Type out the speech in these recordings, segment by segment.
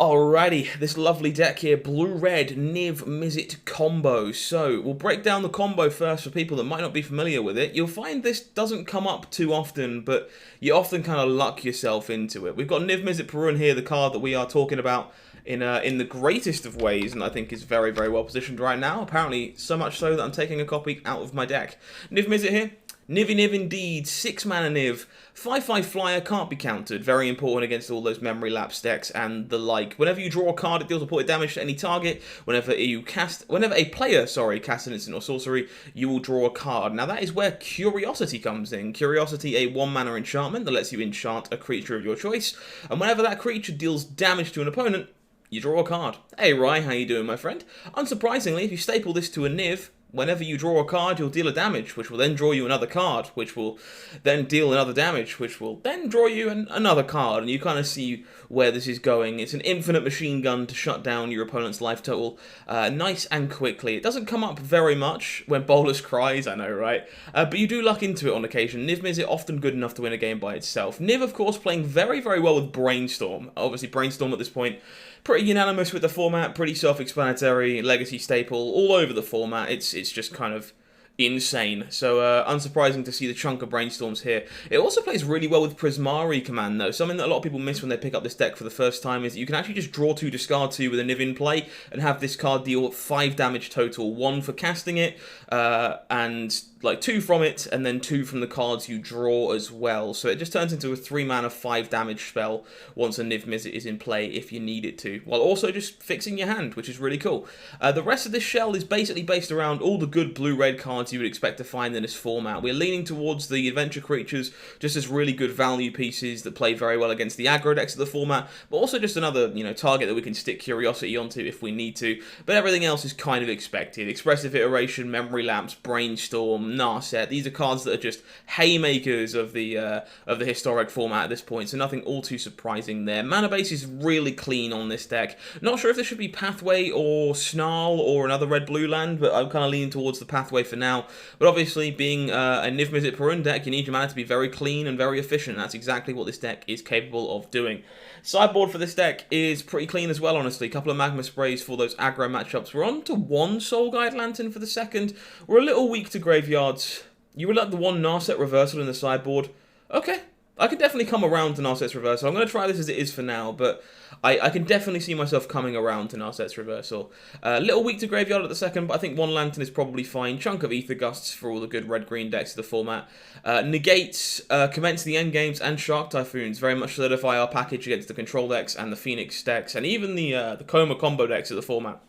Alrighty, this lovely deck here, blue-red Niv-Mizzet combo. So, we'll break down the combo first for people that might not be familiar with it. You'll find this doesn't come up too often, but you often kind of luck yourself into it. We've got Niv-Mizzet Parun here, the card that we are talking about in the greatest of ways, and I think is very, very well positioned right now. Apparently, so much so that I'm taking a copy out of my deck. Niv-Mizzet here. Nivy Niv indeed, 6 mana Niv, 5/5 flyer, can't be countered, very important against all those memory lapse decks and the like. Whenever you draw a card, it deals reported damage to any target. Whenever a player casts an instant or sorcery, you will draw a card. Now that is where Curiosity comes in. Curiosity, a 1 mana enchantment that lets you enchant a creature of your choice, and whenever that creature deals damage to an opponent, you draw a card. Hey Rye, how you doing, my friend? Unsurprisingly, if you staple this to a Niv, whenever you draw a card, you'll deal a damage, which will then draw you another card, which will then deal another damage, which will then draw you another card, and you kind of see where this is going. It's an infinite machine gun to shut down your opponent's life total nice and quickly. It doesn't come up very much when Bolus cries, I know, right? But you do luck into it on occasion. Niv-Mizzet often good enough to win a game by itself. Niv, of course, playing very, very well with Brainstorm. Obviously, Brainstorm at this point, pretty unanimous with the format, pretty self-explanatory, legacy staple, all over the format. It's just kind of insane. So unsurprising to see the chunk of Brainstorms here. It also plays really well with Prismari command though. Something that a lot of people miss when they pick up this deck for the first time is that you can actually just draw 2, discard 2 with a Niv in play and have this card deal 5 damage total. 1 for casting it, and like 2 from it, and then 2 from the cards you draw as well. So it just turns into a 3 mana 5 damage spell once a Niv-Mizzet is in play if you need it to, while also just fixing your hand, which is really cool. The rest of this shell is basically based around all the good blue-red cards you would expect to find in this format. We're leaning towards the adventure creatures just as really good value pieces that play very well against the aggro decks of the format, but also just another, target that we can stick Curiosity onto if we need to. But everything else is kind of expected. Expressive Iteration, Memory Lapse, Brainstorm, Narset. These are cards that are just haymakers of the historic format at this point, so nothing all too surprising there. Mana base is really clean on this deck. Not sure if this should be Pathway or Snarl or another red-blue land, but I'm kind of leaning towards the Pathway for now. But obviously, being a Niv-Mizzet Parun deck, you need your mana to be very clean and very efficient. That's exactly what this deck is capable of doing. Sideboard for this deck is pretty clean as well, honestly. A couple of Magma Sprays for those aggro matchups. We're on to 1 Soul Guide Lantern for the second. We're a little weak to graveyards. You would like the 1 Narset Reversal in the sideboard. Okay, I can definitely come around to Narset's Reversal. I'm going to try this as it is for now, but I can definitely see myself coming around to Narset's Reversal. A little weak to Graveyard at the second, but I think 1 Lantern is probably fine. Chunk of Ether Gusts for all the good red-green decks of the format. Negates, Commence the Endgames, and Shark Typhoons very much solidify our package against the Control decks and the Phoenix decks, and even the Coma combo decks of the format.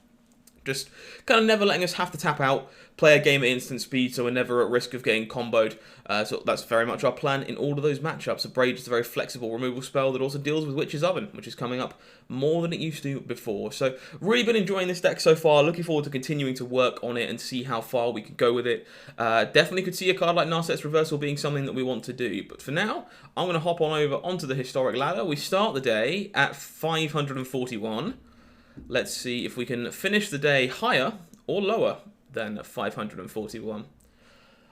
Just kind of never letting us have to tap out, play a game at instant speed, so we're never at risk of getting comboed. So that's very much our plan in all of those matchups. Abrade is a very flexible removal spell that also deals with Witch's Oven, which is coming up more than it used to before. So really been enjoying this deck so far. Looking forward to continuing to work on it and see how far we can go with it. Definitely could see a card like Narset's Reversal being something that we want to do. But for now, I'm going to hop on over onto the Historic ladder. We start the day at 541. Let's see if we can finish the day higher or lower than 541.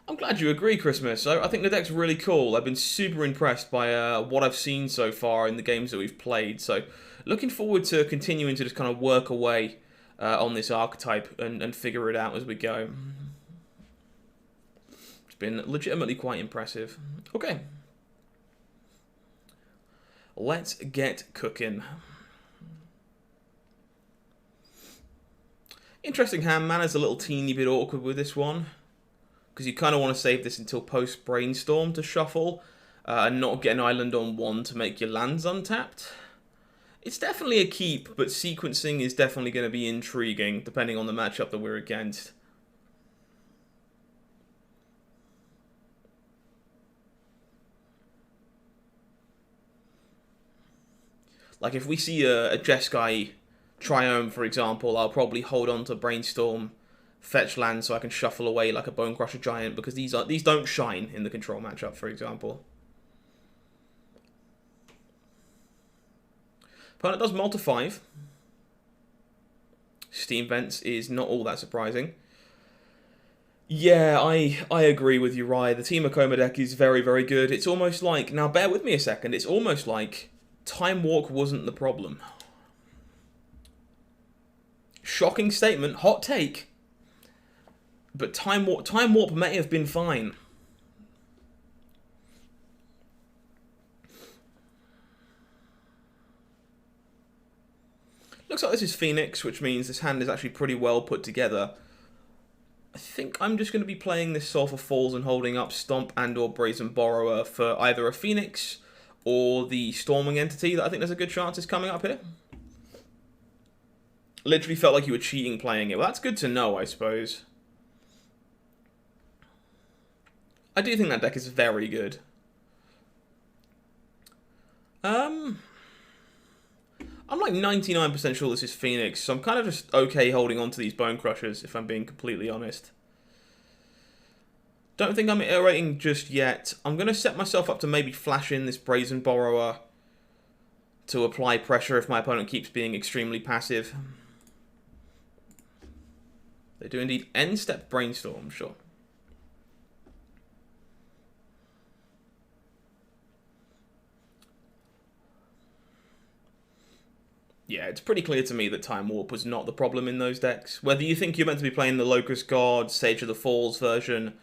I'm glad you agree, Christmas. I think the deck's really cool. I've been super impressed by what I've seen so far in the games that we've played. So looking forward to continuing to just kind of work away on this archetype and figure it out as we go. It's been legitimately quite impressive. Okay. Let's get cooking. Interesting hand. Mana's a little teeny bit awkward with this one, because you kind of want to save this until post-Brainstorm to shuffle, and not get an island on 1 to make your lands untapped. It's definitely a keep, but sequencing is definitely going to be intriguing, depending on the matchup that we're against. Like, if we see a Jeskai Triome, for example, I'll probably hold on to Brainstorm, fetch land so I can shuffle away like a Bonecrusher Giant, because these don't shine in the control matchup, for example. Opponent does Multi 5. Steam Vents is not all that surprising. Yeah, I agree with you, Rye. The Team Akoma deck is very, very good. It's almost like, now bear with me a second, it's almost like Time Walk wasn't the problem. shocking statement, hot take. But Time Warp may have been fine. Looks like this is Phoenix, which means this hand is actually pretty well put together. I think I'm just going to be playing this Sulphur Falls and holding up Stomp and or Brazen Borrower for either a Phoenix or the Storming Entity that I think there's a good chance is coming up here. Literally felt like you were cheating playing it. Well, that's good to know, I suppose. I do think that deck is very good. I'm like 99% sure this is Phoenix, so I'm kind of just okay holding on to these Bone Crushers, if I'm being completely honest. Don't think I'm iterating just yet. I'm going to set myself up to maybe flash in this Brazen Borrower to apply pressure if my opponent keeps being extremely passive. They do indeed end step Brainstorm, sure. Yeah, it's pretty clear to me that Time Warp was not the problem in those decks. Whether you think you're meant to be playing the Locust Guard, Sage of the Falls version,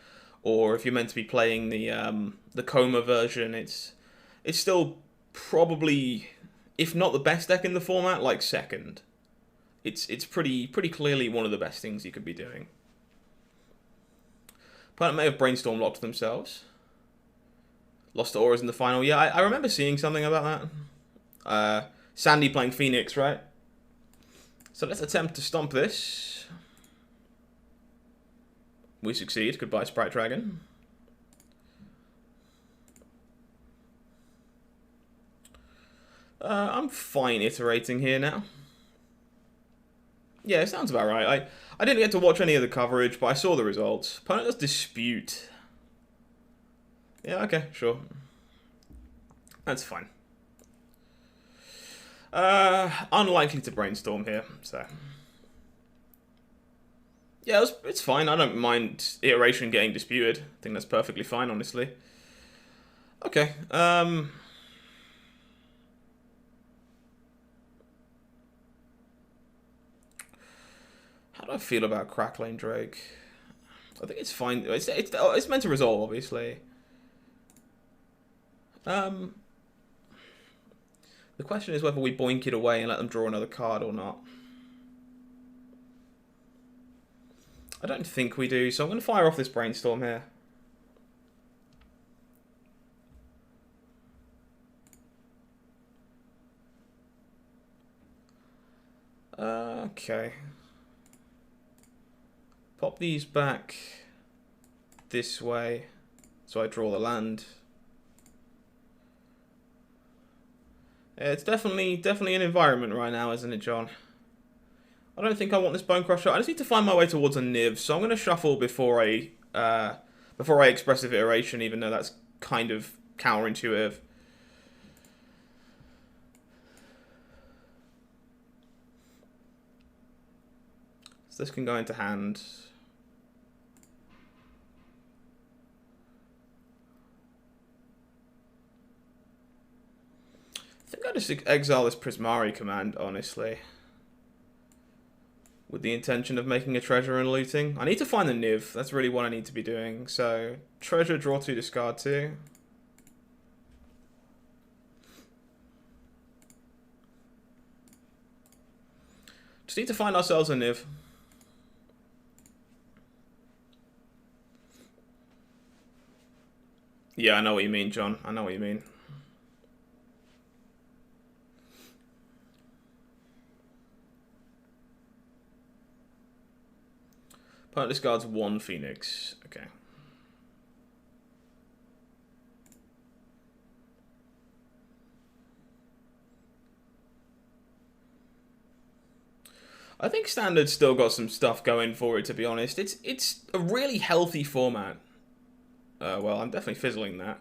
or if you're meant to be playing the Coma version, it's still probably, if not the best deck in the format, like second. It's pretty clearly one of the best things you could be doing. Opponent may have Brainstorm locked themselves. Lost to Auras in the final. Yeah, I remember seeing something about that. Sandy playing Phoenix, right? So let's attempt to stomp this. We succeed. Goodbye, Sprite Dragon. I'm fine iterating here now. Yeah, it sounds about right. I didn't get to watch any of the coverage, but I saw the results. Opponent does Dispute. Yeah, okay, sure. That's fine. Unlikely to Brainstorm here, so. Yeah, it's fine. I don't mind iteration getting disputed. I think that's perfectly fine, honestly. Okay, how do I feel about Crackling Drake? I think it's fine. It's meant to resolve, obviously. The question is whether we boink it away and let them draw another card or not. I don't think we do, so I'm going to fire off this Brainstorm here. Okay. Pop these back this way so I draw the land. Yeah, it's definitely an environment right now, isn't it, John? I don't think I want this Bone Crusher. I just need to find my way towards a Niv, so I'm going to shuffle before I Expressive Iteration, even though that's kind of counterintuitive. So this can go into hand. I think I just exile this Prismari command, honestly. With the intention of making a treasure and looting. I need to find the Niv. That's really what I need to be doing. So, treasure, draw 2, discard 2. Just need to find ourselves a Niv. Yeah, I know what you mean, John. I know what you mean. Opponent discards 1 Phoenix. Okay. I think Standard's still got some stuff going for it, to be honest. It's a really healthy format. Well, I'm definitely fizzling that.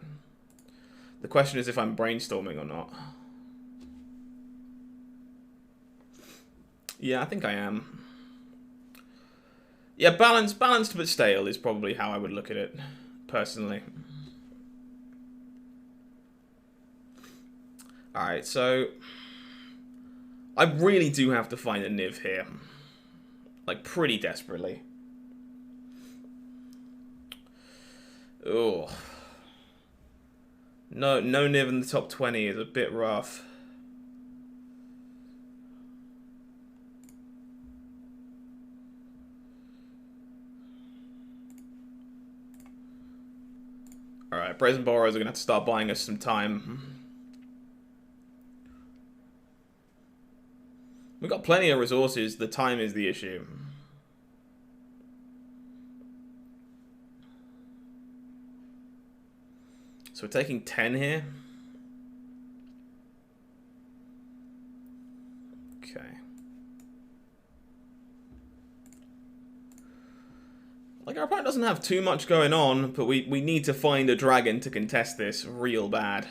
The question is if I'm brainstorming or not. Yeah, I think I am. Yeah, balanced but stale is probably how I would look at it, personally. Alright, so I really do have to find a Niv here. Like, pretty desperately. Oh. No Niv in the top 20 is a bit rough. Alright, Brazen Borrowers are going to have to start buying us some time. We've got plenty of resources, the time is the issue. So we're taking 10 here. Okay. Like, our opponent doesn't have too much going on, but we need to find a dragon to contest this real bad.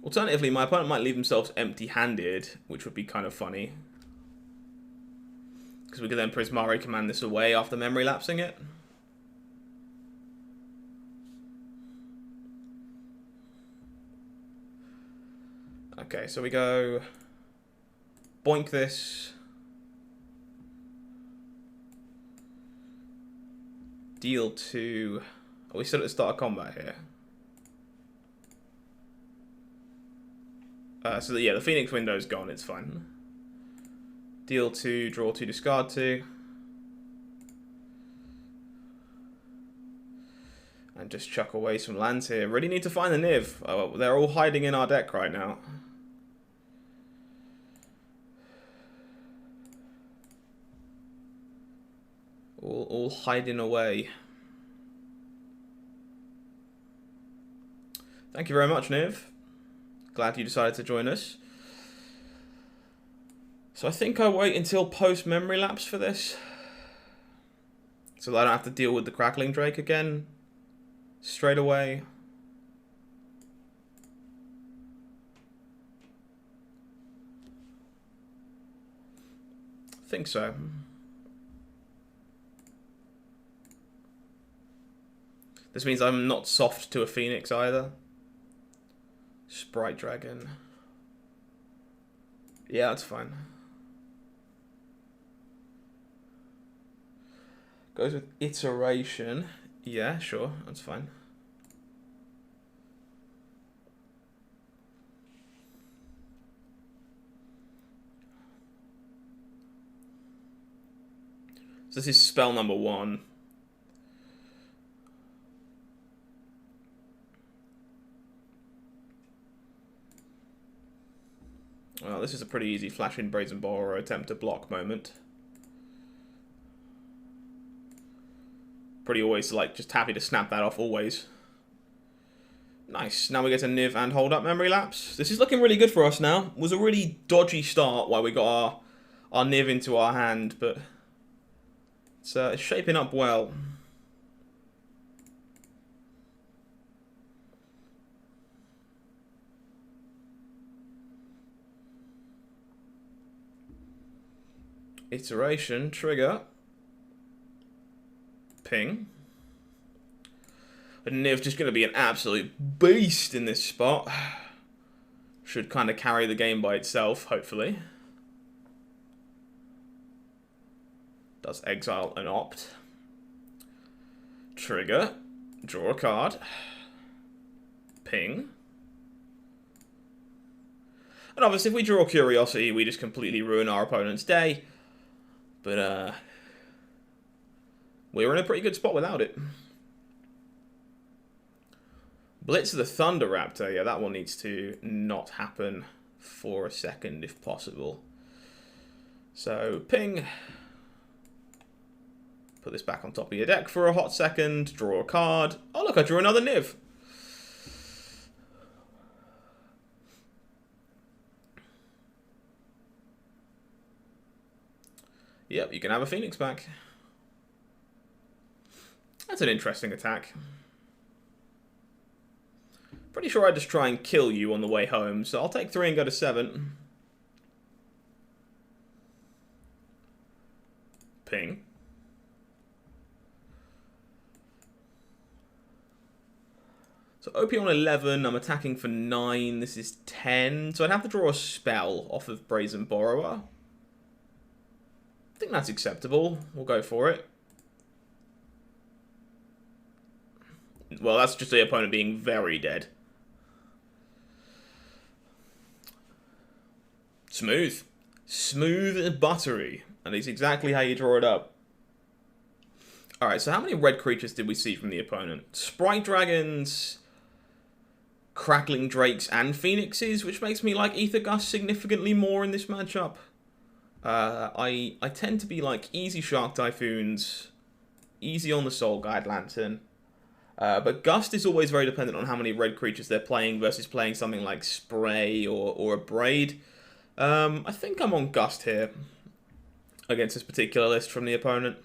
Alternatively, my opponent might leave themselves empty-handed, which would be kind of funny. Because we could then Prismari command this away after memory lapsing it. Okay, so we go boink this. Deal 2. Are we still at the start of combat here? So yeah, the Phoenix window's gone, it's fine. Deal 2, draw 2, discard 2. And just chuck away some lands here. Really need to find the Niv. Oh, they're all hiding in our deck right now. All hiding away. Thank you very much, Niv. Glad you decided to join us. So I think I wait until post-memory lapse for this. So that I don't have to deal with the Crackling Drake again straight away. I think so. This means I'm not soft to a Phoenix either. Sprite Dragon. Yeah, that's fine. Goes with Iteration. Yeah, sure, that's fine. So this is spell number 1. Well, this is a pretty easy flash-in Brazen Borrower attempt to block moment. Pretty always, like, just happy to snap that off always. Nice. Now we get a Niv and hold up memory lapse. This is looking really good for us now. It was a really dodgy start while we got our Niv into our hand, but it's shaping up well. Iteration, trigger, ping. And Niv just going to be an absolute beast in this spot. Should kind of carry the game by itself, hopefully. Does exile and opt. Trigger, draw a card, ping. And obviously if we draw Curiosity, we just completely ruin our opponent's day. But, we're in a pretty good spot without it. Blitz of the Thunder Raptor. Yeah, that one needs to not happen for a second, if possible. So, ping. Put this back on top of your deck for a hot second. Draw a card. Oh, look, I drew another Niv. Yep, you can have a Phoenix back. That's an interesting attack. Pretty sure I'd just try and kill you on the way home, so I'll take 3 and go to 7. Ping. So OP on 11, I'm attacking for 9, this is 10. So I'd have to draw a spell off of Brazen Borrower. I think that's acceptable. We'll go for it. Well, that's just the opponent being very dead. Smooth. Smooth and buttery. And it's exactly how you draw it up. Alright, so how many red creatures did we see from the opponent? Sprite Dragons, Crackling Drakes, and Phoenixes, which makes me like Aether Gust significantly more in this matchup. I tend to be like easy Shark Typhoons, easy on the Soul Guide Lantern. But Gust is always very dependent on how many red creatures they're playing versus playing something like Spray or a Braid. I think I'm on Gust here against this particular list from the opponent.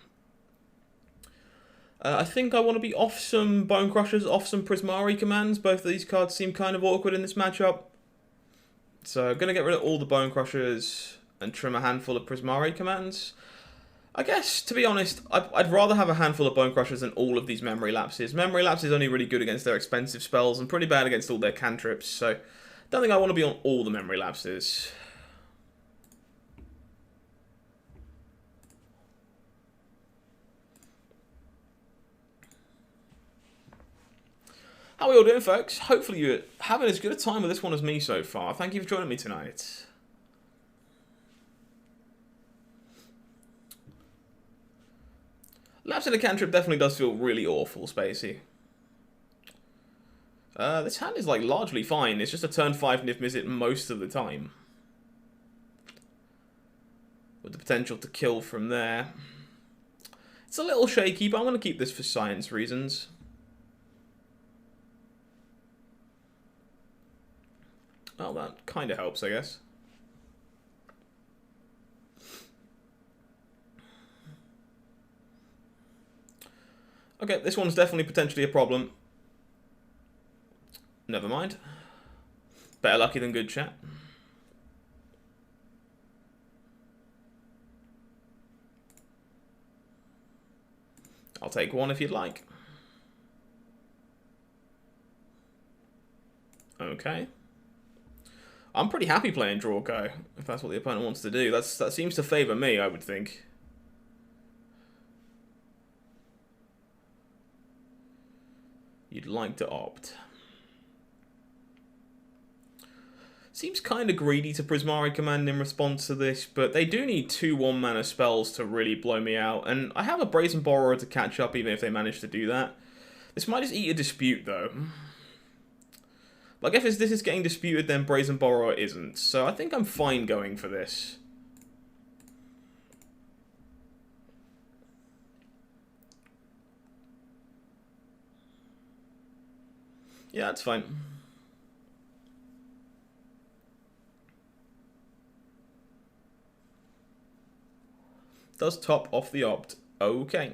I think I want to be off some Bone Crushers, off some Prismari commands. Both of these cards seem kind of awkward in this matchup. So I'm going to get rid of all the Bone Crushers and trim a handful of Prismari commands. I guess, to be honest, I'd rather have a handful of Bone Crushers than all of these Memory Lapses. Memory Lapse is only really good against their expensive spells and pretty bad against all their cantrips. So don't think I want to be on all the Memory Lapses. How are we all doing, folks? Hopefully you're having as good a time with this one as me so far. Thank you for joining me tonight. Lapse in a cantrip definitely does feel really awful, Spacey. This hand is like largely fine. It's just a turn 5 Niv-Mizzet most of the time. With the potential to kill from there. It's a little shaky, but I'm going to keep this for science reasons. Oh, that kind of helps, I guess. Okay, this one's definitely potentially a problem. Never mind. Better lucky than good, chat. I'll take one if you'd like. Okay. I'm pretty happy playing Draw Go, if that's what the opponent wants to do. That seems to favour me, I would think. You'd like to opt. Seems kind of greedy to Prismari command in response to this, but they do need 2 1-mana spells to really blow me out, and I have a Brazen Borrower to catch up even if they manage to do that. This might just eat a Dispute, though. Like, if this is getting disputed, then Brazen Borrower isn't. So I think I'm fine going for this. Yeah, that's fine. Does top off the opt. Okay.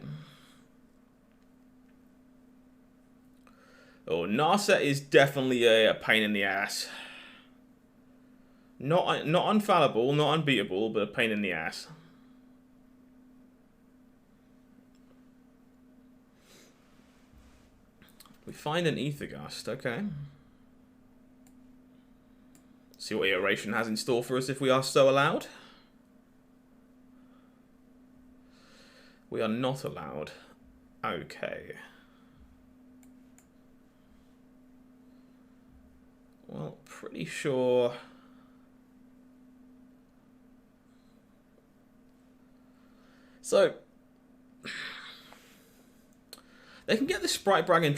Oh, Narset is definitely a pain in the ass. Not unfallible, not unbeatable, but a pain in the ass. We find an Aether Gust, okay. See what Iteration has in store for us if we are so allowed. We are not allowed. Okay. Well, pretty sure... So... They can get the Sprite Dragon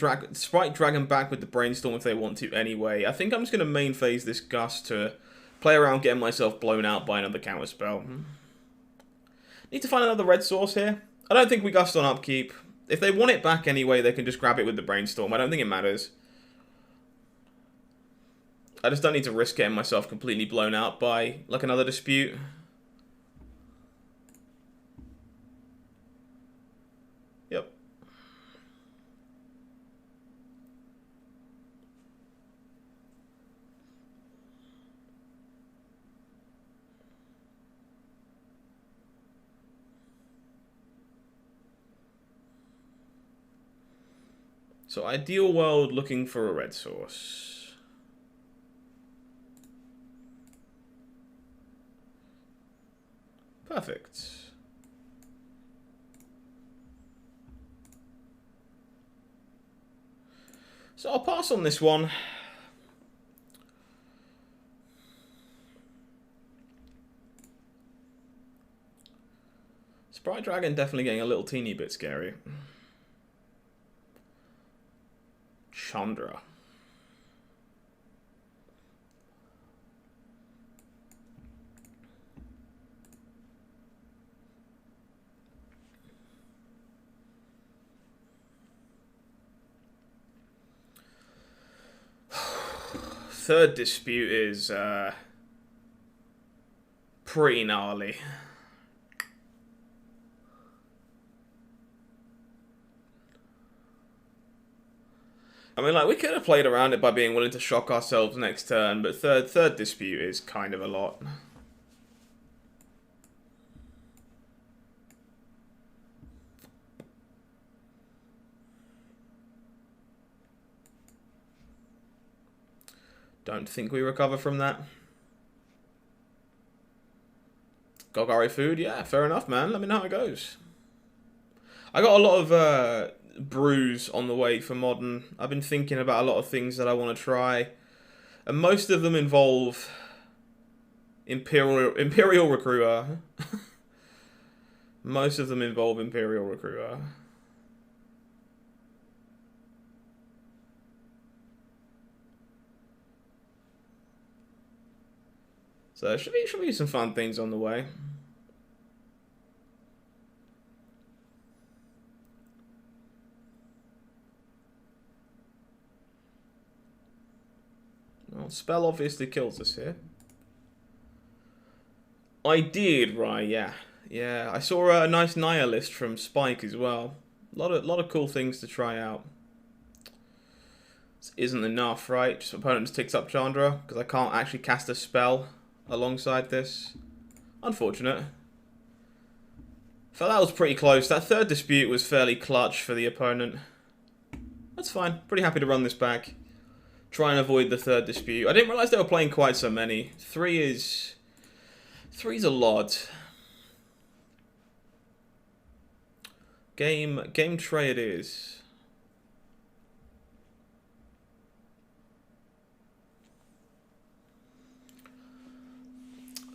back with the Brainstorm if they want to anyway. I think I'm just going to main phase this Gust to play around getting myself blown out by another counterspell. Need to find another red source here. I don't think we Gust on upkeep. If they want it back anyway, they can just grab it with the Brainstorm. I don't think it matters. I just don't need to risk getting myself completely blown out by, like, another Dispute. Yep. So ideal world looking for a red source. Perfect. So I'll pass on this one. Sprite Dragon definitely getting a little teeny bit scary. Chandra. Third dispute is pretty gnarly. I mean, like, we could have played around it by being willing to shock ourselves next turn, but third dispute is kind of a lot. Don't think we recover from that. Golgari food? Yeah, fair enough, man. Let me know how it goes. I got a lot of brews on the way for Modern. I've been thinking about a lot of things that I want to try. And most of them involve Imperial Recruiter. Most of them involve Imperial Recruiter. So there should be some fun things on the way. Well, Spell obviously kills us here. I did, right? Yeah, yeah. I saw a nice Nihilist from Spike as well. A lot of cool things to try out. This isn't enough, right? Just opponent just ticks up Chandra because I can't actually cast a spell alongside this. Unfortunate. Felt that was pretty close. That third dispute was fairly clutch for the opponent. That's fine. Pretty happy to run this back. Try and avoid the third dispute. I didn't realise they were playing quite so many. Three's a lot. Game tray it is.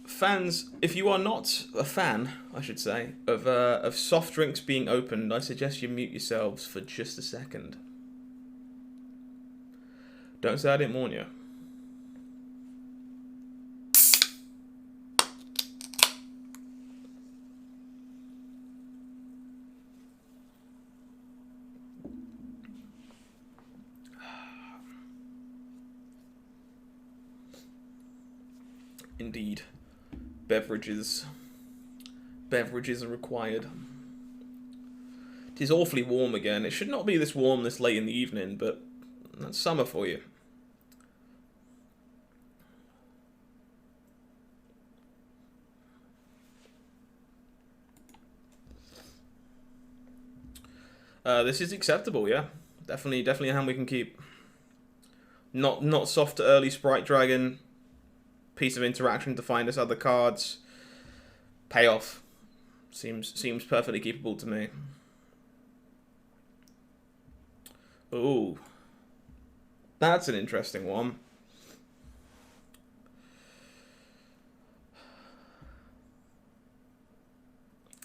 Fans, if you are not a fan, I should say, of soft drinks being opened, I suggest you mute yourselves for just a second. Don't say I didn't warn you. Indeed. Beverages are required. It is awfully warm again. It should not be this warm this late in the evening, but that's summer for you. This is acceptable, yeah. Definitely a hand we can keep. Not soft early Sprite Dragon. Piece of interaction to find us other cards. Payoff. Seems perfectly keepable to me. Ooh. That's an interesting one.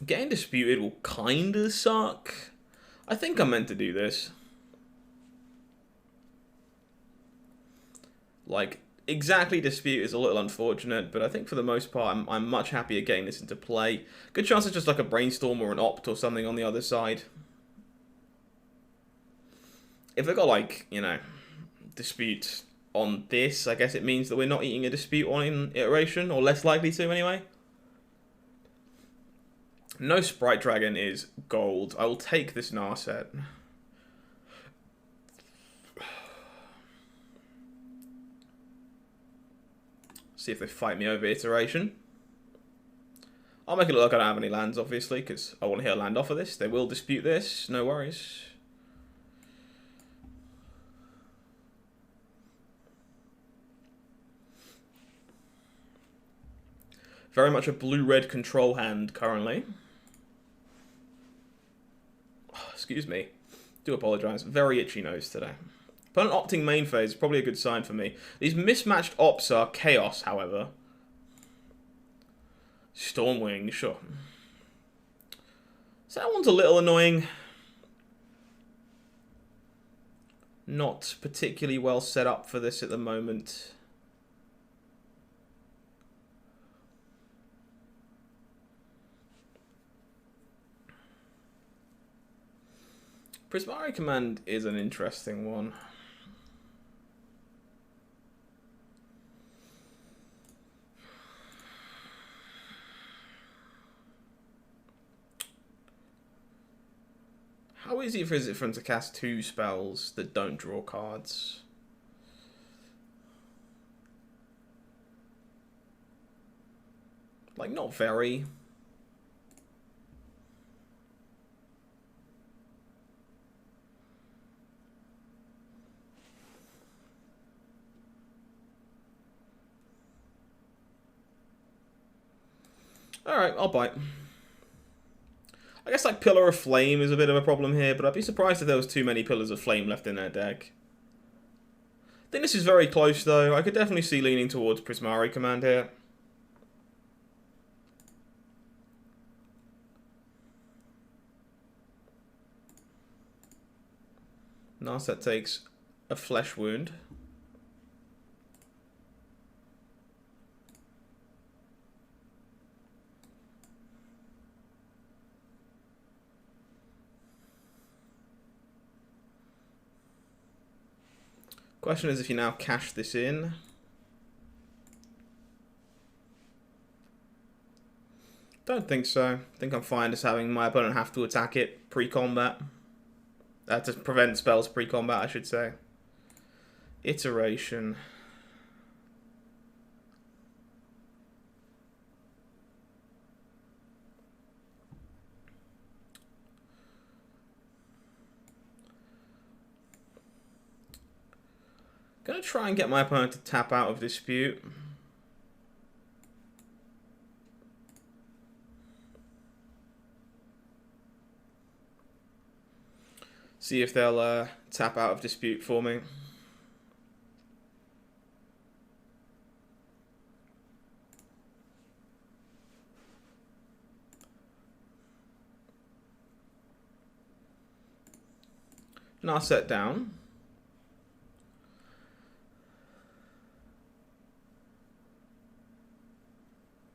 Getting disputed will kinda suck. I think I'm meant to do this. Like, exactly dispute is a little unfortunate, but I think for the most part, I'm much happier getting this into play. Good chance it's just like a brainstorm or an opt or something on the other side. If I got, like, you know, dispute on this, I guess it means that we're not eating a dispute on in iteration, or less likely to anyway. No Sprite Dragon is gold. I will take this Narset. See if they fight me over iteration. I'll make it look like I don't have any lands, obviously, because I want to hit a land off of this. They will dispute this. No worries. Very much a blue-red control hand currently. Oh, excuse me. Do apologise. Very itchy nose today. Opponent opting main phase is probably a good sign for me. These mismatched ops are chaos, however. Stormwing, sure. So that one's a little annoying. Not particularly well set up for this at the moment. Prismari Command is an interesting one. How easy is it for him to cast 2 spells that don't draw cards? Like, not very. Alright, I'll bite. I guess like Pillar of Flame is a bit of a problem here, but I'd be surprised if there was too many Pillars of Flame left in their deck. I think this is very close though. I could definitely see leaning towards Prismari Command here. Narset takes a Flesh Wound. Question is if you now cash this in. Don't think so. I think I'm fine just having my opponent have to attack it pre-combat. To prevent spells pre-combat, I should say. Iteration. Gonna try and get my opponent to tap out of Dispute. See if they'll tap out of Dispute for me. Now set down.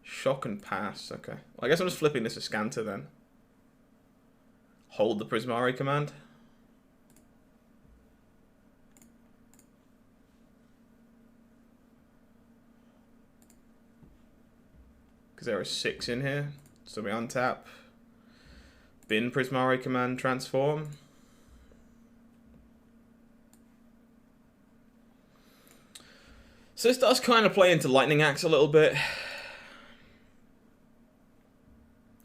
Shock and pass, okay. Well, I guess I'm just flipping this to Scanter then. Hold the Prismari Command. Because there are 6 in here. So we untap. Bin Prismari Command, transform. So this does kind of play into Lightning Axe a little bit.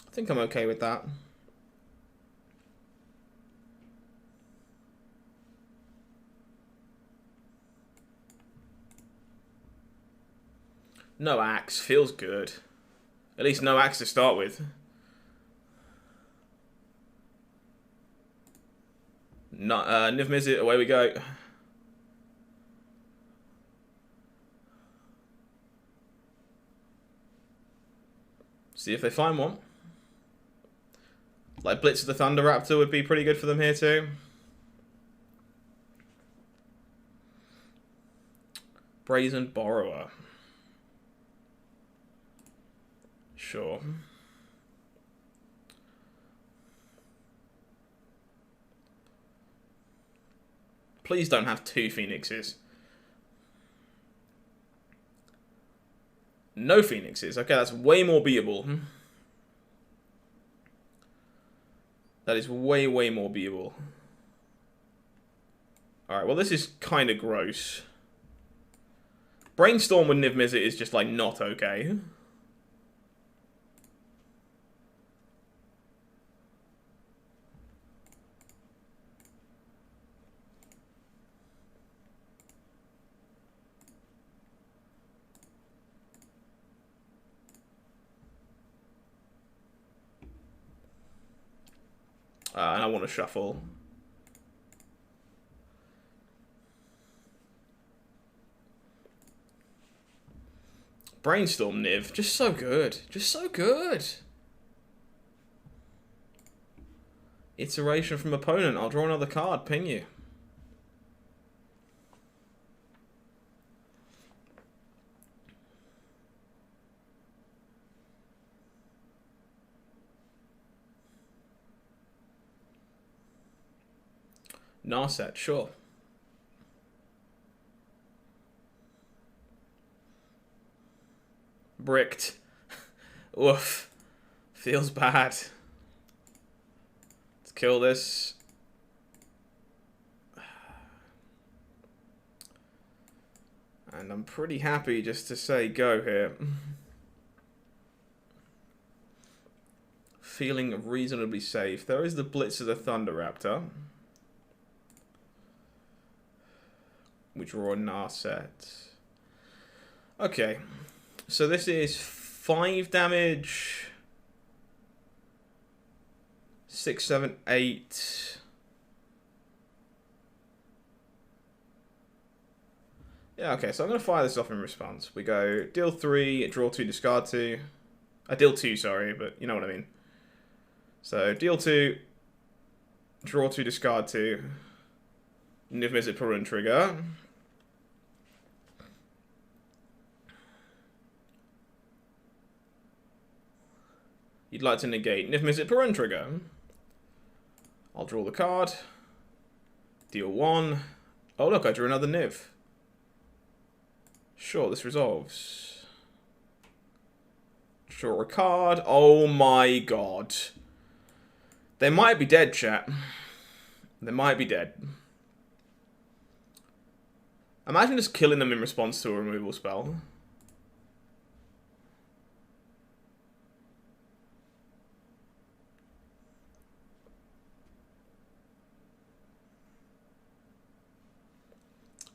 I think I'm okay with that. No axe feels good. At least no axe to start with. No, Niv-Mizzet, away we go. See if they find one. Like Blitz of the Thunder Raptor would be pretty good for them here too. Brazen Borrower. Sure. Please don't have 2 Phoenixes. No Phoenixes. Okay, that's way more beatable. That is way, way more beatable. Alright, well this is kind of gross. Brainstorm with Niv-Mizzet is just like not okay. And I want to shuffle. Brainstorm Niv. Just so good. Just so good. Iteration from opponent. I'll draw another card. Ping you. Narset, sure. Bricked. Oof. Feels bad. Let's kill this. And I'm pretty happy just to say go here. Feeling reasonably safe. There is the Blitz of the Thunder Raptor. We draw a Narset. Okay. So this is 5 damage. 6, 7, 8. Yeah, okay, so I'm going to fire this off in response. We go deal 3, draw 2, discard 2. Deal 2, sorry, but you know what I mean. So deal 2, draw 2, discard 2. Niv-Mizzet Parun trigger. You'd like to negate Niv-Mizzet Parun trigger. I'll draw the card. Deal 1. Oh look, I drew another Niv. Sure, this resolves. Draw a card. Oh my god. They might be dead, chat. They might be dead. Imagine just killing them in response to a removal spell.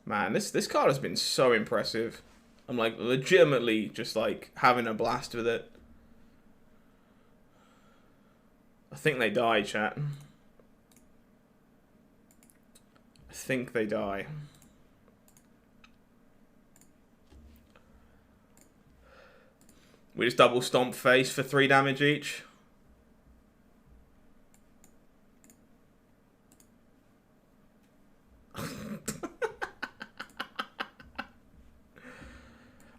Man, this card has been so impressive. I'm like legitimately just like having a blast with it. I think they die, chat. I think they die. We just double stomp face for 3 damage each.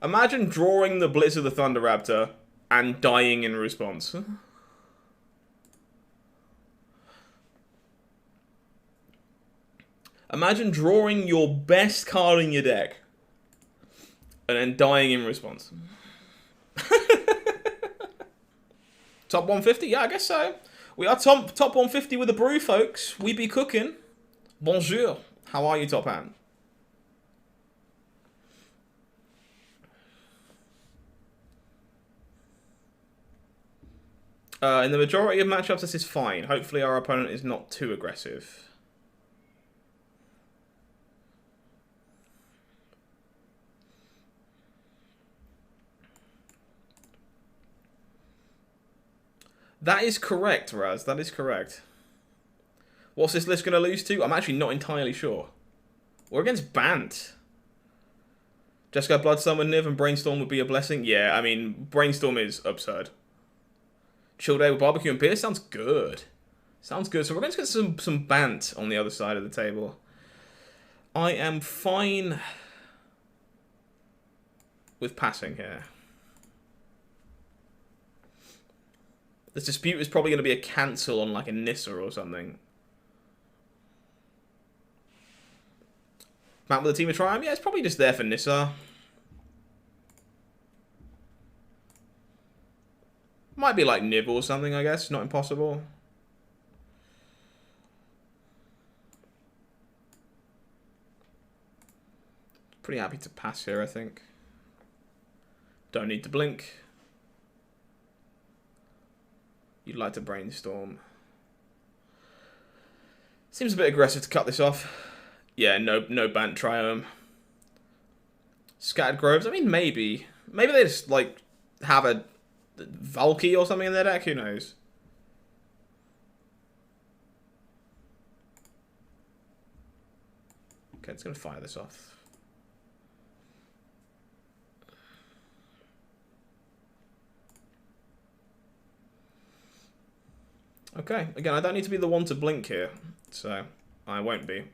Imagine drawing the Blitz of the Thunder Raptor and dying in response. Imagine drawing your best card in your deck and then dying in response. Top 150? Yeah, I guess so. We are top 150 with a brew, folks. We be cooking. Bonjour. How are you, Top Hand? In the majority of matchups, this is fine. Hopefully our opponent is not too aggressive. That is correct, Raz. That is correct. What's this list going to lose to? I'm actually not entirely sure. We're against Bant. Jeskai Bloodsummon, Niv, and Brainstorm would be a blessing. Yeah, I mean, Brainstorm is absurd. Chill Day with Barbecue and Beer sounds good. Sounds good. So we're going to get some Bant on the other side of the table. I am fine with passing here. This dispute is probably going to be a cancel on like a Nissa or something. Map with a team of Triumph? Yeah, it's probably just there for Nissa. Might be like Niv or something, I guess. Not impossible. Pretty happy to pass here, I think. Don't need to blink. You'd like to brainstorm. Seems a bit aggressive to cut this off. Yeah, no Bant Triome. Scattered Groves. I mean, maybe they just like have a Valky or something in their deck. Who knows? Okay, it's going to fire this off. Okay, again, I don't need to be the one to blink here, so I won't be.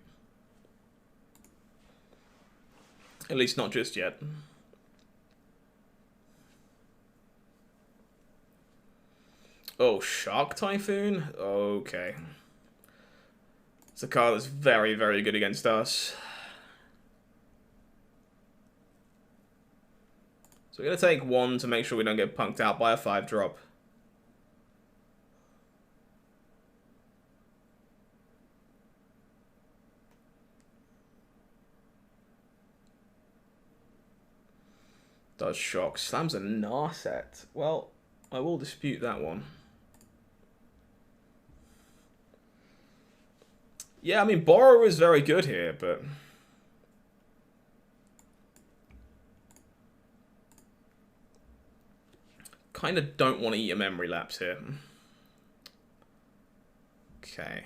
At least not just yet. Oh, Shark Typhoon? Okay. It's a card that's very, very good against us. So we're going to take one to make sure we don't get punked out by a 5-drop. Does shock. Slams a Narset. Well, I will dispute that one. Yeah, I mean, Borrow is very good here, but... kind of don't want to eat a memory lapse here. Okay.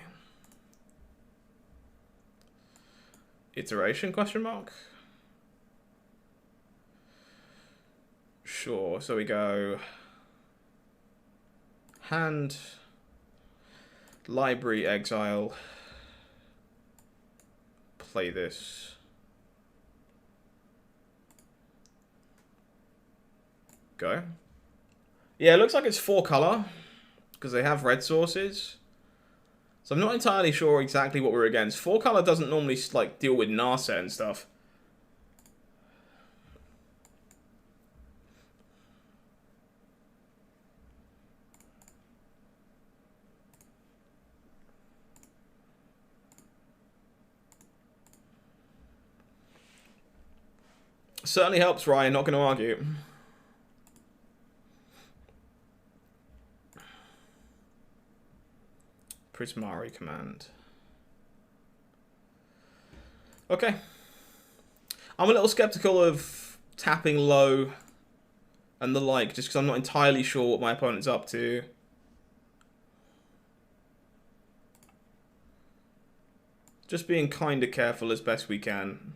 Iteration, question mark? Sure, so we go... hand... library, exile... play this. Go. Yeah, it looks like it's 4-color, because they have red sources. So I'm not entirely sure exactly what we're against. 4-color doesn't normally, like, deal with Narset and stuff. Certainly helps, Ryan, not going to argue. Prismari command. Okay. I'm a little skeptical of tapping low and the like, just because I'm not entirely sure what my opponent's up to. Just being kind of careful as best we can.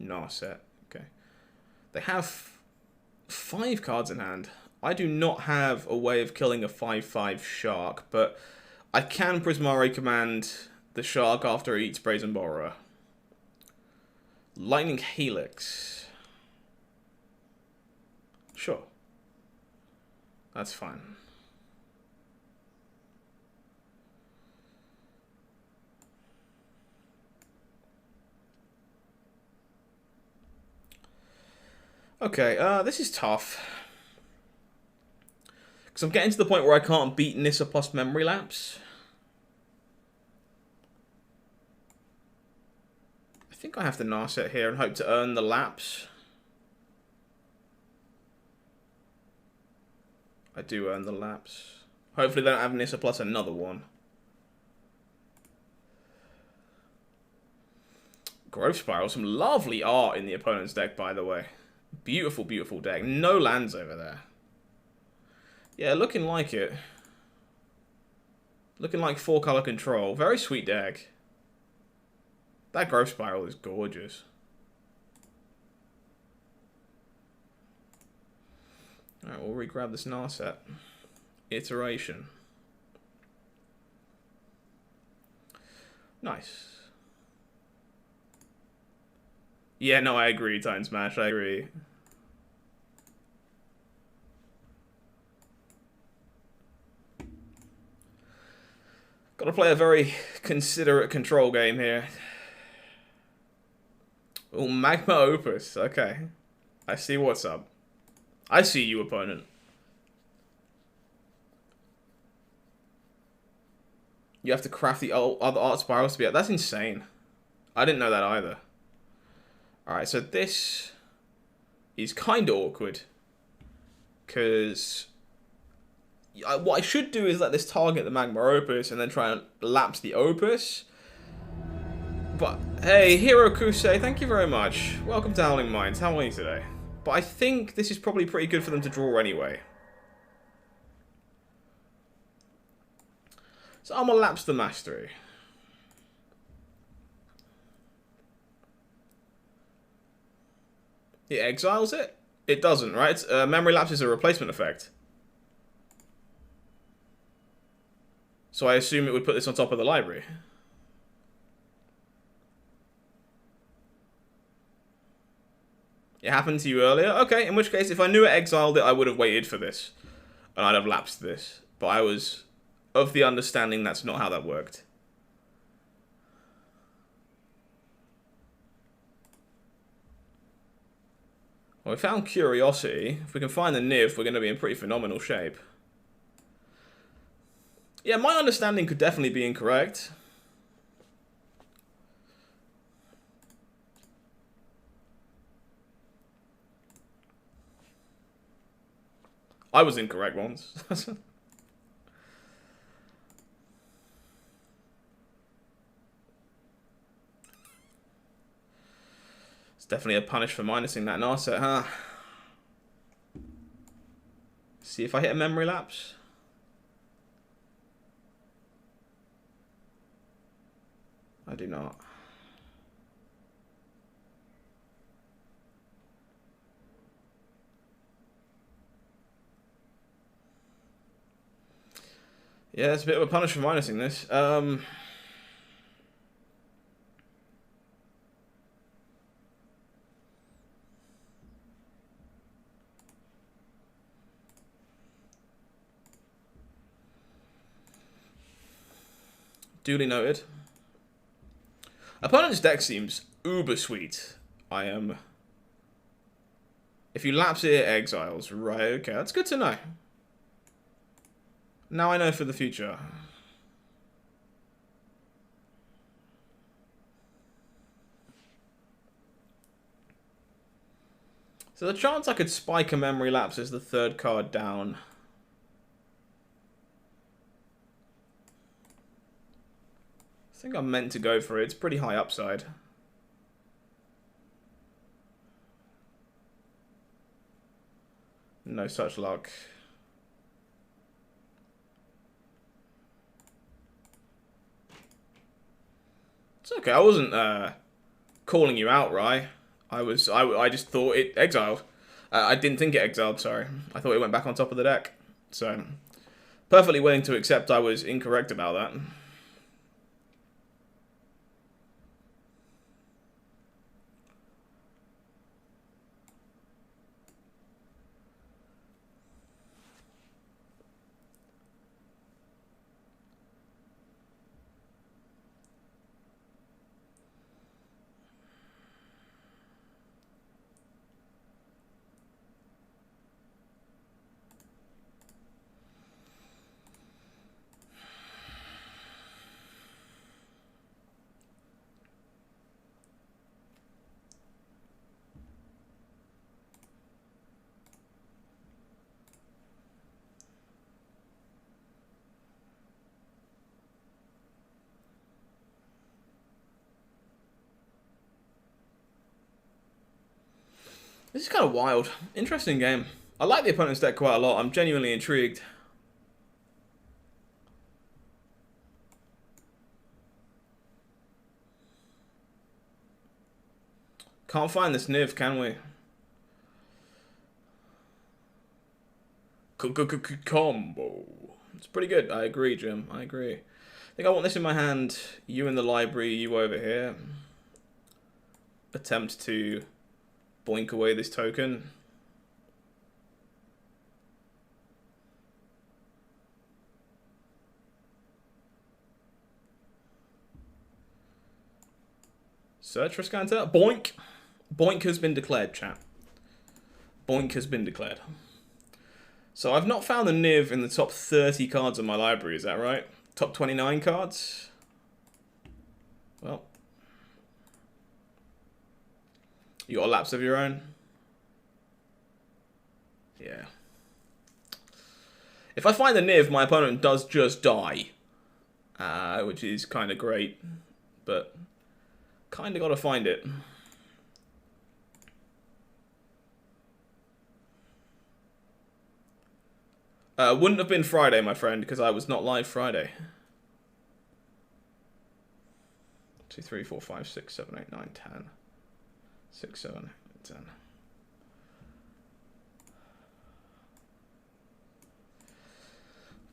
Narset. Okay. They have 5 cards in hand. I do not have a way of killing a 5/5 shark, but I can Prismari command the shark after it eats Brazen Borrower. Lightning Helix. Sure. That's fine. Okay, this is tough. Because I'm getting to the point where I can't beat Nissa plus Memory Lapse. I think I have to Narset here and hope to earn the Lapse. I do earn the Lapse. Hopefully they don't have Nissa plus another one. Growth Spiral, some lovely art in the opponent's deck, by the way. Beautiful, beautiful deck. No lands over there. Yeah, looking like it. Looking like 4-color control. Very sweet deck. That Growth Spiral is gorgeous. Alright, we'll re-grab this Narset. Iteration. Nice. Yeah, no, I agree, Time Smash, I agree. Gotta play a very considerate control game here. Oh, Magma Opus, okay. I see what's up. I see you, opponent. You have to craft the other art spirals to be... That's insane. I didn't know that either. Alright, so this is kind of awkward. Because what I should do is let this target the Magma Opus and then try and lapse the Opus. But, hey, Hiro Kusei, thank you very much. Welcome to HowlingMines. How are you today? But I think this is probably pretty good for them to draw anyway. So I'm gonna lapse the mastery. It exiles it? It doesn't, right? Memory lapse is a replacement effect. So I assume it would put this on top of the library. It happened to you earlier? Okay, in which case, if I knew it exiled it, I would have waited for this. And I'd have lapsed this. But I was of the understanding that's not how that worked. Well, we found Curiosity. If we can find the Niv, we're going to be in pretty phenomenal shape. Yeah, my understanding could definitely be incorrect. I was incorrect once. It's definitely a punish for minusing that Narset, huh? See if I hit a memory lapse. I do not. Yeah, it's a bit of a punish for minusing this. Duly noted. Opponent's deck seems uber sweet. I am... If you lapse it, it exiles. Right, okay, that's good to know. Now I know for the future. So the chance I could spike a memory lapse is the third card down. I think I'm meant to go for it. It's pretty high upside. No such luck. It's okay. I wasn't calling you out, Rye. I just thought it exiled. I didn't think it exiled, sorry. I thought it went back on top of the deck. So, perfectly willing to accept I was incorrect about that. This is kind of wild. Interesting game. I like the opponent's deck quite a lot. I'm genuinely intrigued. Can't find this Niv, can we? Combo. It's pretty good. I agree, Jim. I agree. I think I want this in my hand. You in the library, you over here. Attempt to boink away this token. Search for Scanter. Boink. Boink has been declared, chat. Boink has been declared. So I've not found the Niv in the top 30 cards of my library, is that right? Top 29 cards? Well. You got a lapse of your own? Yeah. If I find the Niv, my opponent does just die. Which is kind of great. But kind of got to find it. Wouldn't have been Friday, my friend, because I was not live Friday. 2, 3, 4, 5, 6, 7, 8, 9, 10. 6, 7, 8, 10.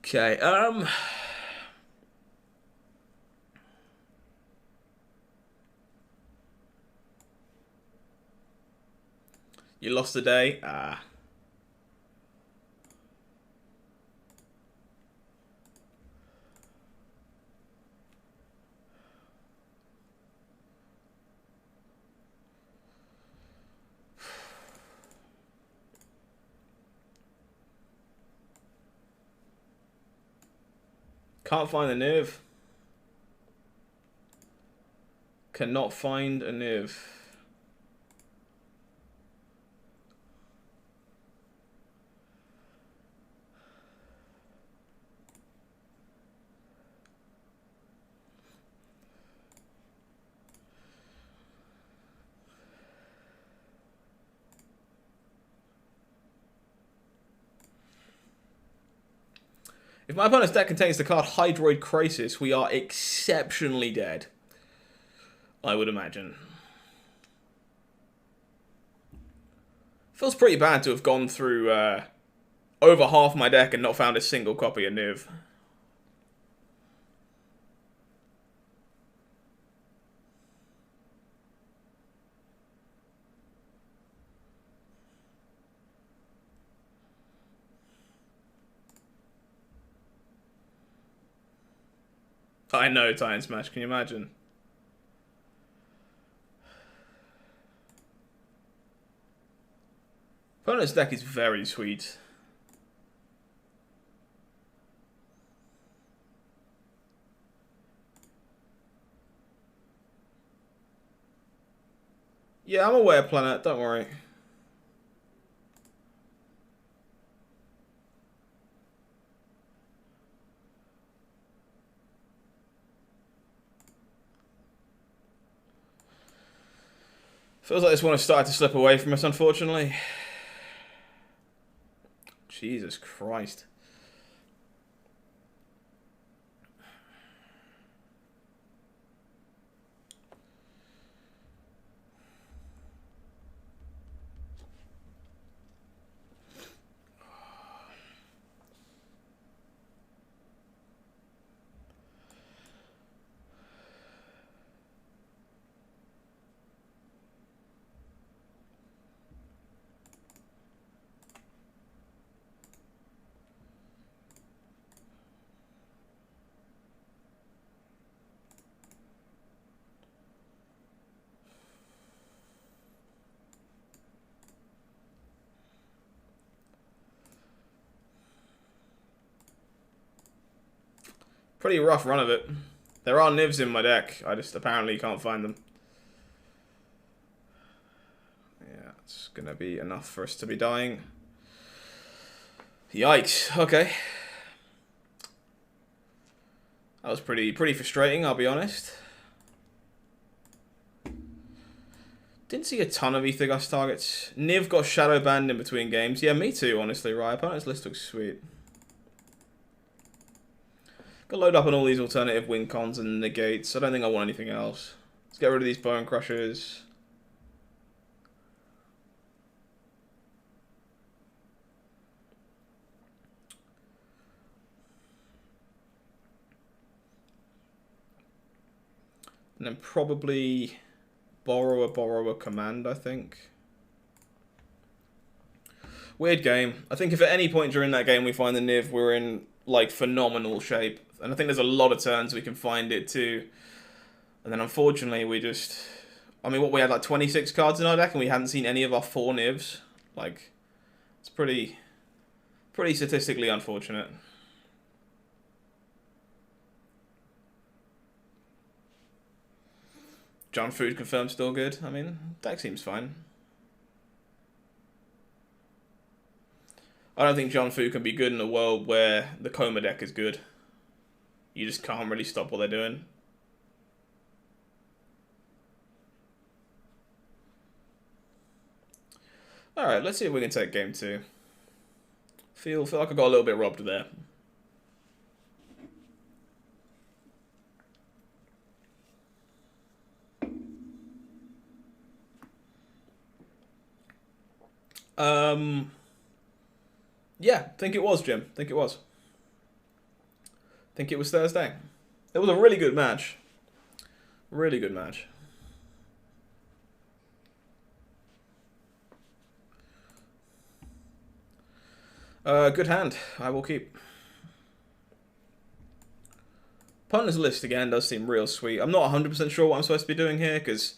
Okay, you lost the day? Ah. Can't find a Niv. Cannot find a Niv. If my opponent's deck contains the card Hydroid Crisis, we are exceptionally dead. I would imagine. Feels pretty bad to have gone through over half my deck and not found a single copy of Niv. I know, Titan Smash, can you imagine? Opponent's deck is very sweet. Yeah, I'm aware, Planet, don't worry. Feels like this one has started to slip away from us, unfortunately. Jesus Christ. Pretty rough run of it. There are Nivs in my deck. I just apparently can't find them. Yeah, it's gonna be enough for us to be dying. Yikes. Okay. That was pretty frustrating, I'll be honest. Didn't see a ton of Aethergust targets. Niv got shadow banned in between games. Yeah, me too, honestly, right? Opponent's list looks sweet. Got load up on all these alternative win cons and negates. I don't think I want anything else. Let's get rid of these Bone Crushers. And then probably borrow a command, I think. Weird game. I think if at any point during that game we find the Niv, we're in, like, phenomenal shape. And I think there's a lot of turns we can find it too. And then unfortunately we just... I mean, what, we had like 26 cards in our deck and we hadn't seen any of our 4 Nivs. Like, it's pretty statistically unfortunate. John Food confirmed still good. I mean, deck seems fine. I don't think John Fu can be good in a world where the Coma deck is good. You just can't really stop what they're doing. Alright, let's see if we can take game 2. Feel like I got a little bit robbed there. Yeah, think it was, Jim. Think it was. Think it was Thursday. It was a really good match. Really good match. Good hand. I will keep. Opponent's list again does seem real sweet. I'm not 100% sure what I'm supposed to be doing here, because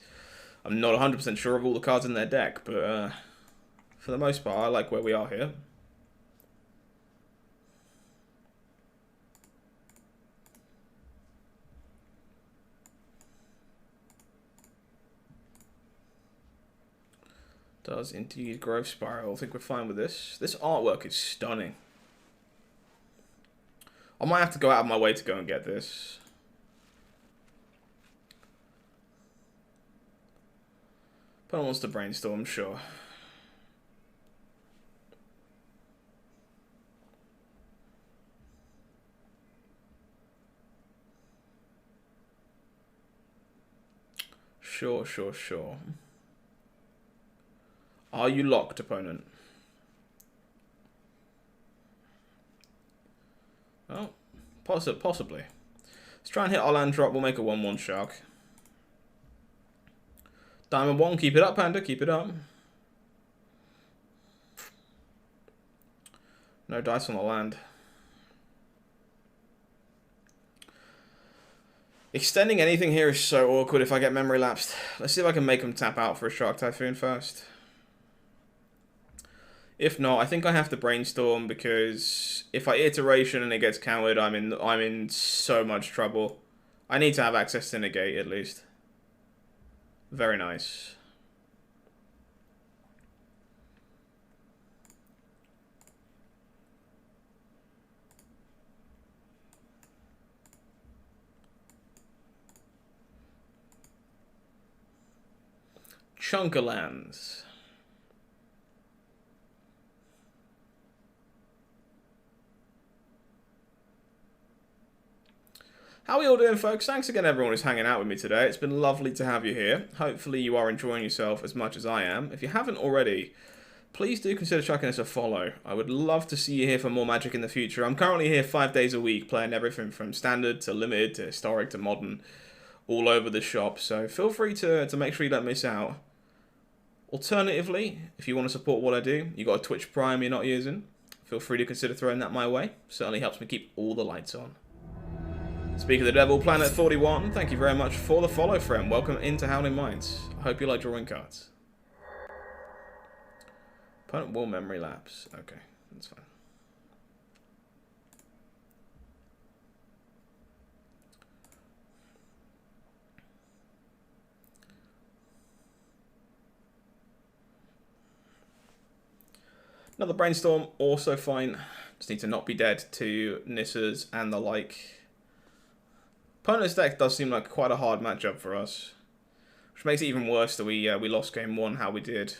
I'm not 100% sure of all the cards in their deck, but for the most part, I like where we are here. Does indeed Growth Spiral. I think we're fine with this. This artwork is stunning. I might have to go out of my way to go and get this. Opponent wants to brainstorm, sure. Sure. Are you locked, opponent? Oh, possibly. Let's try and hit our land drop. We'll make a 1/1 shark. Diamond 1, keep it up, Panda, keep it up. No dice on the land. Extending anything here is so awkward if I get memory lapsed. Let's see if I can make them tap out for a Shark Typhoon first. If not, I think I have to brainstorm, because if I iteration and it gets countered, I'm in so much trouble. I need to have access to negate at least. Very nice. Chunk of lands. How are we all doing, folks? Thanks again, everyone who's hanging out with me today. It's been lovely to have you here. Hopefully you are enjoying yourself as much as I am. If you haven't already, please do consider chucking us a follow. I would love to see you here for more Magic in the future. I'm currently here 5 days a week, playing everything from Standard to Limited to Historic to Modern, all over the shop. So feel free to make sure you don't miss out. Alternatively, if you want to support what I do, you got a Twitch Prime you're not using, feel free to consider throwing that my way. Certainly helps me keep all the lights on. Speak of the Devil, Planet 41, thank you very much for the follow, friend. Welcome into HowlingMines. I hope you like drawing cards. Opponent will memory lapse. Okay, that's fine. Another brainstorm, also fine. Just need to not be dead to Nissas and the like. Opponent's deck does seem like quite a hard matchup for us, which makes it even worse that we lost game 1 how we did.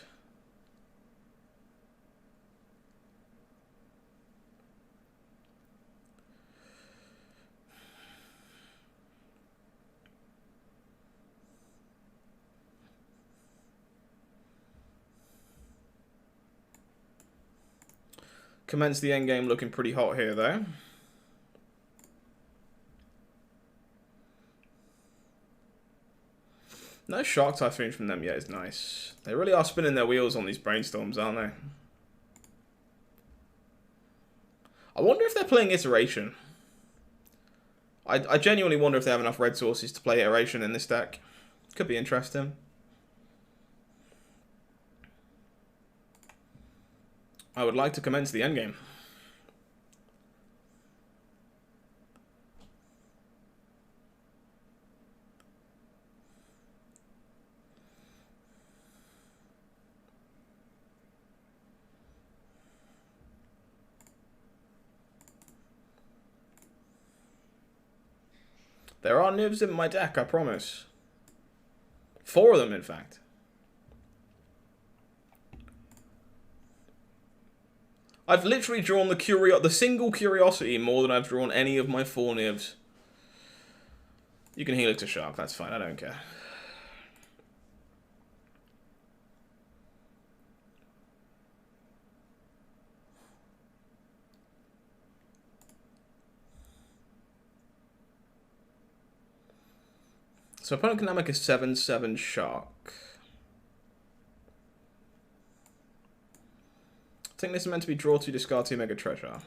Commence the endgame looking pretty hot here, though. No Shark Typhoon from them yet is nice. They really are spinning their wheels on these brainstorms, aren't they? I wonder if they're playing Iteration. I genuinely wonder if they have enough red sources to play Iteration in this deck. Could be interesting. I would like to commence the endgame. There are Nivs in my deck, I promise. 4 of them, in fact. I've literally drawn the single Curiosity more than I've drawn any of my 4 Nivs. You can heal it to Shark, that's fine, I don't care. So opponent can now make a 7/7 shark. I think this is meant to be draw 2, discard 2, mega treasure.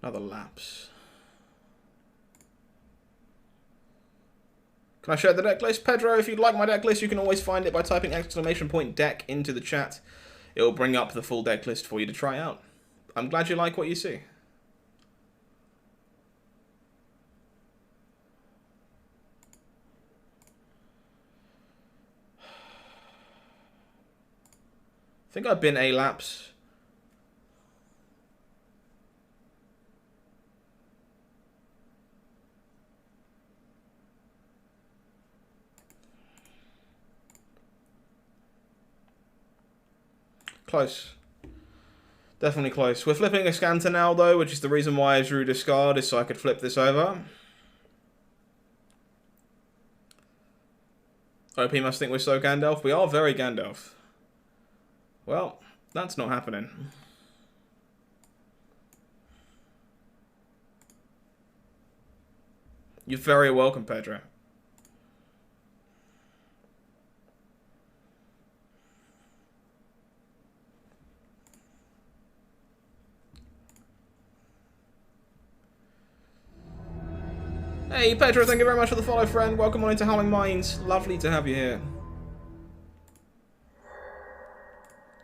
Another lapse. Can I share the deck list? Pedro, if you'd like my deck list, you can always find it by typing !deck into the chat. It will bring up the full deck list for you to try out. I'm glad you like what you see. I think I've been a lapse. Close. Definitely close. We're flipping a Scanter now, though, which is the reason why I drew discard, is so I could flip this over. OP must think we're so Gandalf. We are very Gandalf. Well, that's not happening. You're very welcome, Pedro. Hey, Pedro, thank you very much for the follow, friend. Welcome on into HowlingMines. Lovely to have you here.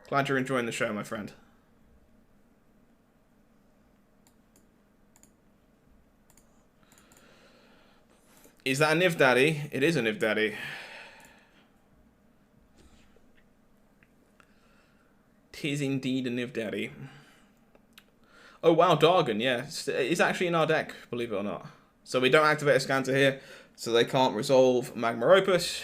Glad you're enjoying the show, my friend. Is that a Niv Daddy? It is a Niv Daddy. Tis indeed a Niv Daddy. Oh wow, Dargon, yeah. It's actually in our deck, believe it or not. So we don't activate a Scanter here, so they can't resolve Magma Opus.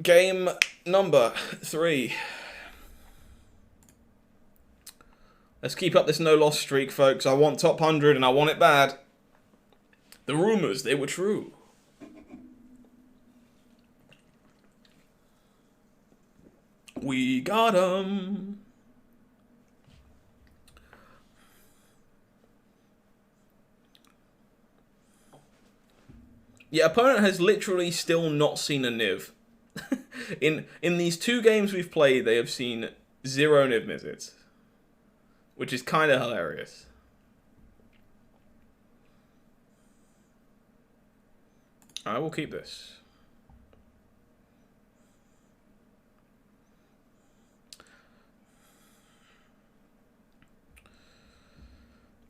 Game number 3. Let's keep up this no-loss streak, folks. I want top 100, and I want it bad. The rumors, they were true. We got 'em. Yeah, opponent has literally still not seen a Niv. in these 2 games we've played, they have seen 0 Niv-Mizzets, which is kind of hilarious. I will keep this.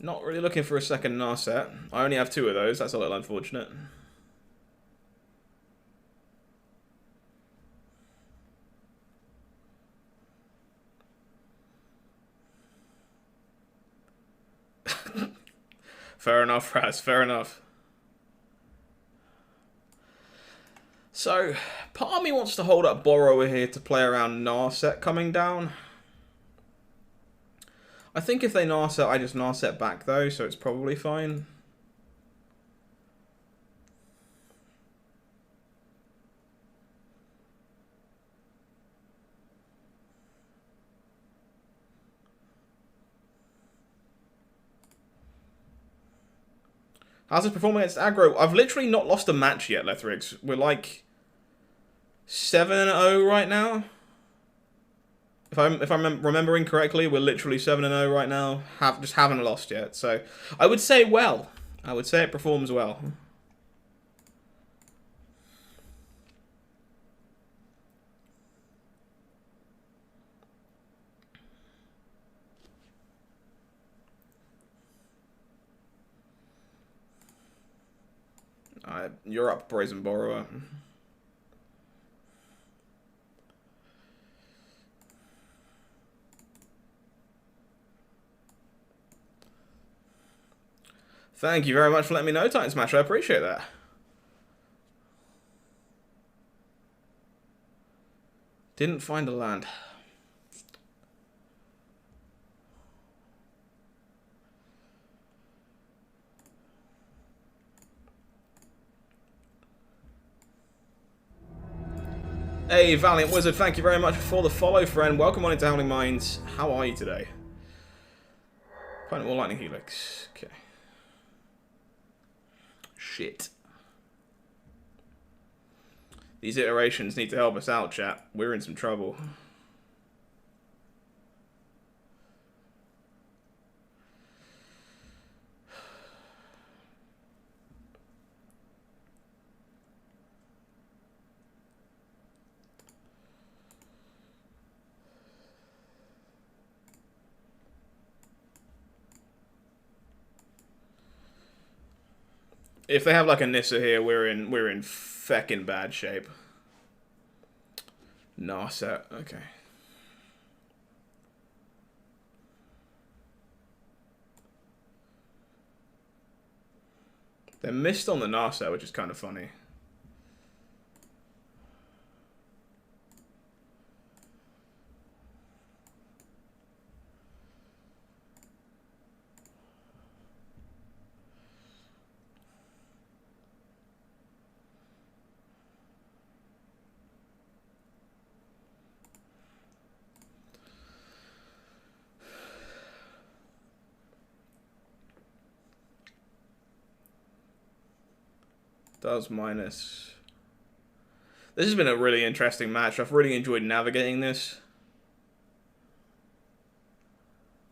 Not really looking for a second Narset. I only have 2 of those. That's a little unfortunate. Fair enough, Raz. Fair enough. So, part of me wants to hold up Borrower here to play around Narset coming down. I think if they Narset, I just Narset back though, so it's probably fine. How's it performing against aggro? I've literally not lost a match yet, Lethrix. We're like 7-0 right now. If I'm remembering correctly, we're literally 7-0 right now. Just haven't lost yet. So I would say well. I would say it performs well. You're up, Brazen Borrower. Thank you very much for letting me know, Titan Smasher. I appreciate that. Didn't find a land. Hey, Valiant Wizard, thank you very much for the follow, friend. Welcome on into HowlingMines. How are you today? Opponent will Lightning Helix. Okay. Shit. These iterations need to help us out, chat. We're in some trouble. If they have like a Nissa here, we're in feckin' bad shape. Narset, okay. They missed on the Narset, which is kind of funny. Does minus. This has been a really interesting match. I've really enjoyed navigating this.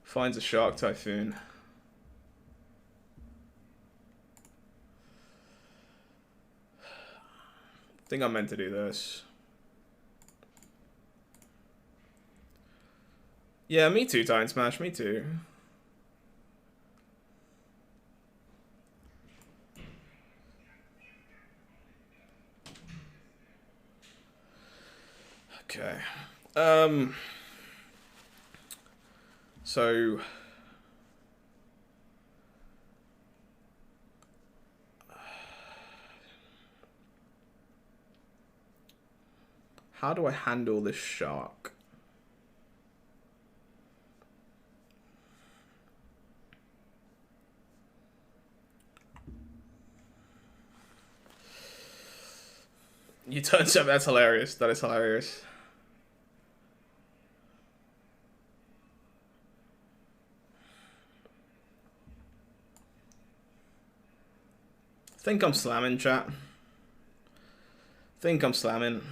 Finds a Shark Typhoon. I think I meant to do this. Yeah, me too, Titan Smash, me too. Okay. So how do I handle this shark? You turn 7, that's hilarious. That is hilarious. Think I'm slamming, chat. Think I'm slamming.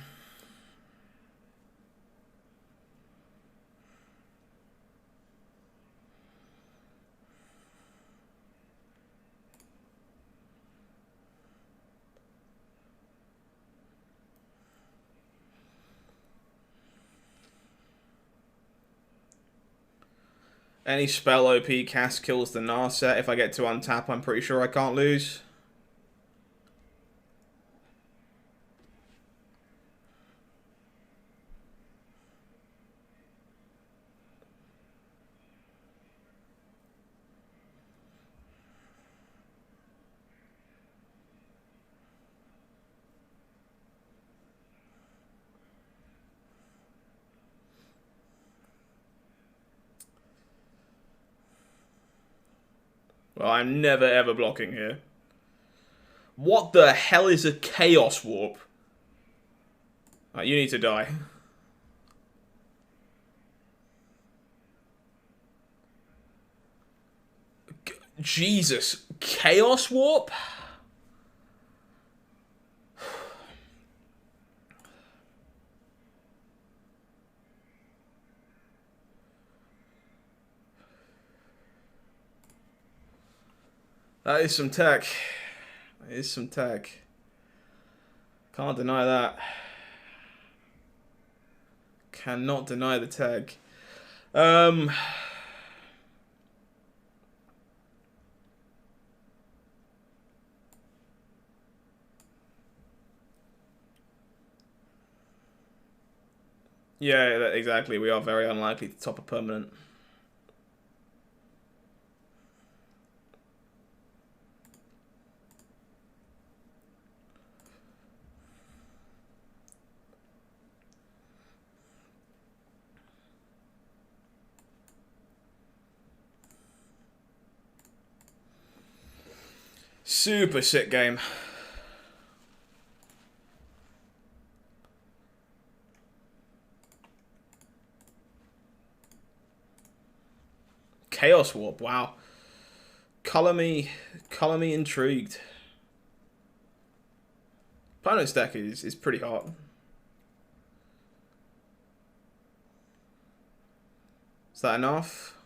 Any spell OP cast kills the Narset. If I get to untap, I'm pretty sure I can't lose. Well, I'm never ever blocking here. What the hell is a Chaos Warp? Right, you need to die. Jesus. Chaos Warp? That is some tech. That is some tech. Can't deny that. Cannot deny the tech. Yeah, exactly. We are very unlikely to top a permanent. Super sick game. Chaos Warp, wow. Color me intrigued. Opponent's deck is pretty hot. Is that enough?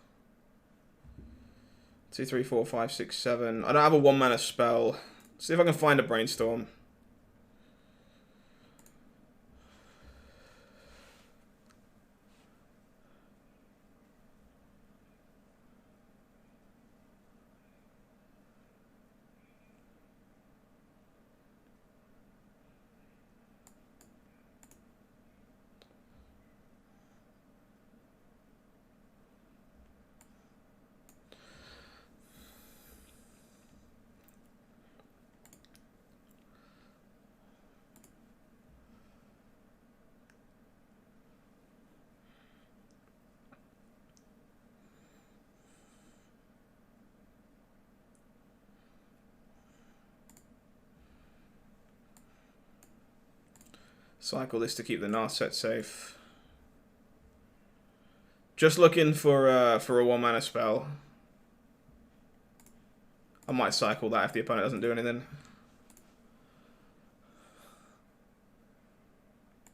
2, 3, 4, 5, 6, 7. I don't have a 1-mana spell. See if I can find a Brainstorm. Cycle this to keep the Narset safe. Just looking for a 1-mana spell. I might cycle that if the opponent doesn't do anything.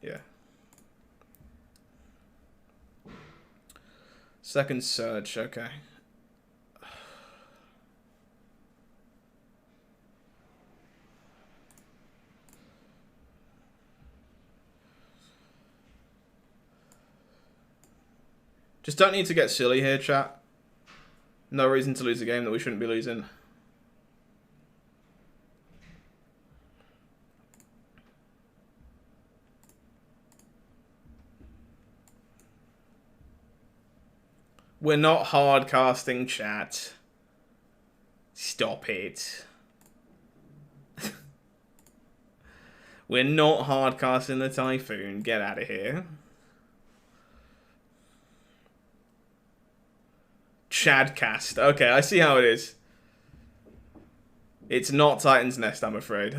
Yeah. Second Surge, okay. Just don't need to get silly here, chat. No reason to lose a game that we shouldn't be losing. We're not hard casting, chat. Stop it. We're not hard casting the Typhoon. Get out of here. Chadcast. Okay, I see how it is. It's not Titan's Nest, I'm afraid.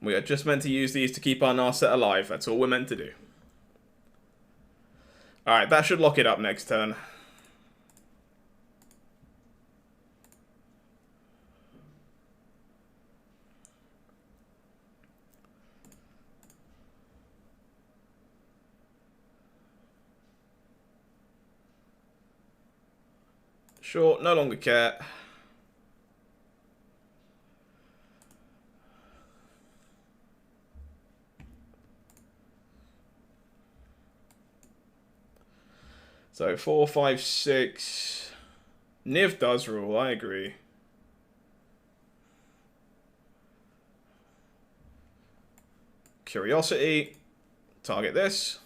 We are just meant to use these to keep our Narset alive. That's all we're meant to do. Alright, that should lock it up next turn. Sure, no longer care. So 4, 5, 6. Niv does rule, I agree. Curiosity. Target this.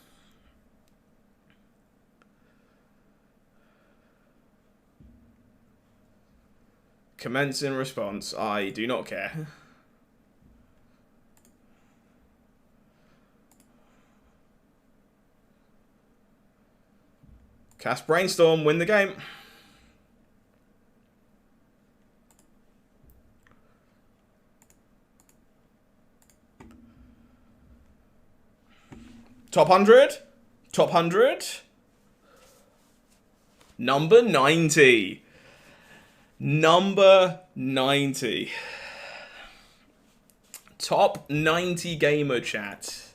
Commence in response. I do not care. Cast Brainstorm, win the game. Top 100? Top 100? Number 90. Number 90. Top 90 gamer chat.